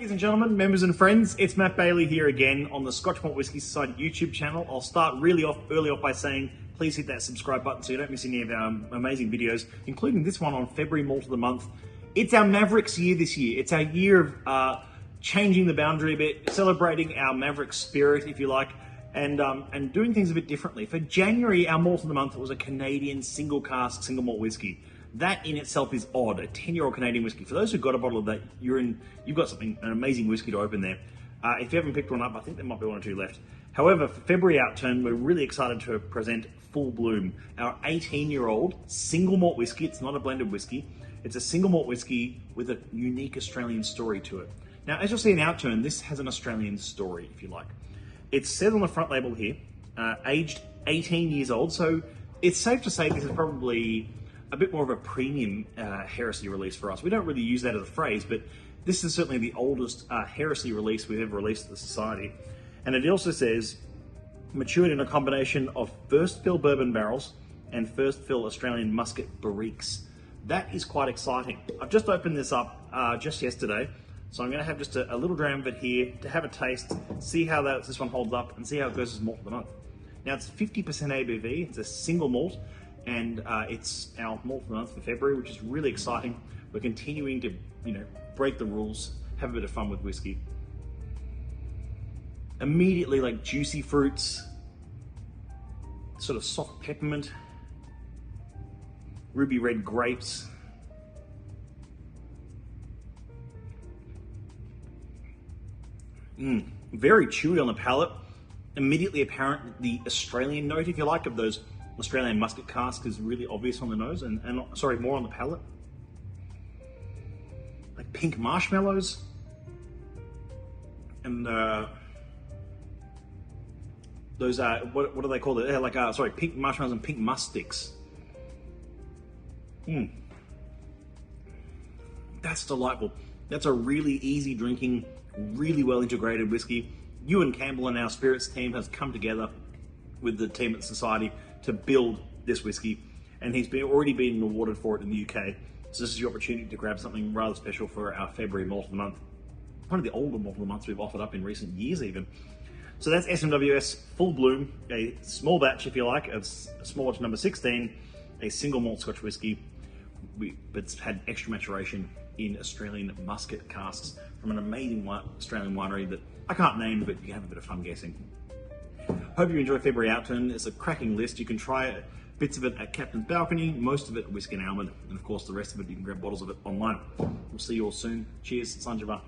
Ladies and gentlemen, members and friends, it's Matt Bailey here again on the Scotch Malt Whisky Society YouTube channel. I'll start really early off by saying, please hit that subscribe button so you don't miss any of our amazing videos, including this one on February Malt of the Month. It's our Mavericks year this year. It's our year of changing the boundary a bit, celebrating our Maverick spirit, if you like, and doing things a bit differently. For January, our Malt of the Month was a Canadian single cask, single malt whiskey. That in itself is odd, a 10-year-old Canadian whiskey. For those who've got a bottle of that, you've got an amazing whiskey to open there. If you haven't picked one up, I think there might be one or two left. However, for February Outturn, we're really excited to present Full Bloom, our 18-year-old single malt whiskey. It's not a blended whiskey. It's a single malt whiskey with a unique Australian story to it. Now, as you'll see in Outturn, this has an Australian story, if you like. It's said on the front label here, aged 18 years old, so it's safe to say this is probably a bit more of a premium heresy release for us. We don't really use that as a phrase, but this is certainly the oldest heresy release we've ever released at the Society. And it also says, matured in a combination of first fill bourbon barrels and first fill Australian Muscat barriques. That is quite exciting. I've just opened this up just yesterday, so I'm going to have just a little dram of it here to have a taste, see how this one holds up, and see how it goes as Malt of the Month. Now, it's 50% ABV, it's a single malt, and it's our Malt of the Month for February, which is really exciting. We're continuing to, break the rules, have a bit of fun with whiskey. Immediately, like juicy fruits, sort of soft peppermint, ruby red grapes. Very chewy on the palate. Immediately apparent the Australian note, if you like, of those Australian Muscat cask is really obvious on the nose and more on the palate. Like pink marshmallows and those what do they call it? Pink marshmallows and pink musk sticks. That's delightful. That's a really easy drinking, really well integrated whiskey. Ewan Campbell and our spirits team has come together with the team at Society to build this whiskey, and he's already been awarded for it in the UK. So this is your opportunity to grab something rather special for our February Malt of the Month. One of the older Malt of the Months we've offered up in recent years even. So that's SMWS Full Bloom, a small batch, if you like, of small batch number 16, a single malt Scotch whiskey, but it's had extra maturation in Australian Muscat casks from an amazing Australian winery that I can't name, but you can have a bit of fun guessing. Hope you enjoy February Outturn. It's a cracking list. You can try bits of it at Captain's Balcony, most of it at Whisky Alement, and of course the rest of it you can grab bottles of it online. We'll see you all soon. Cheers, Sanjava.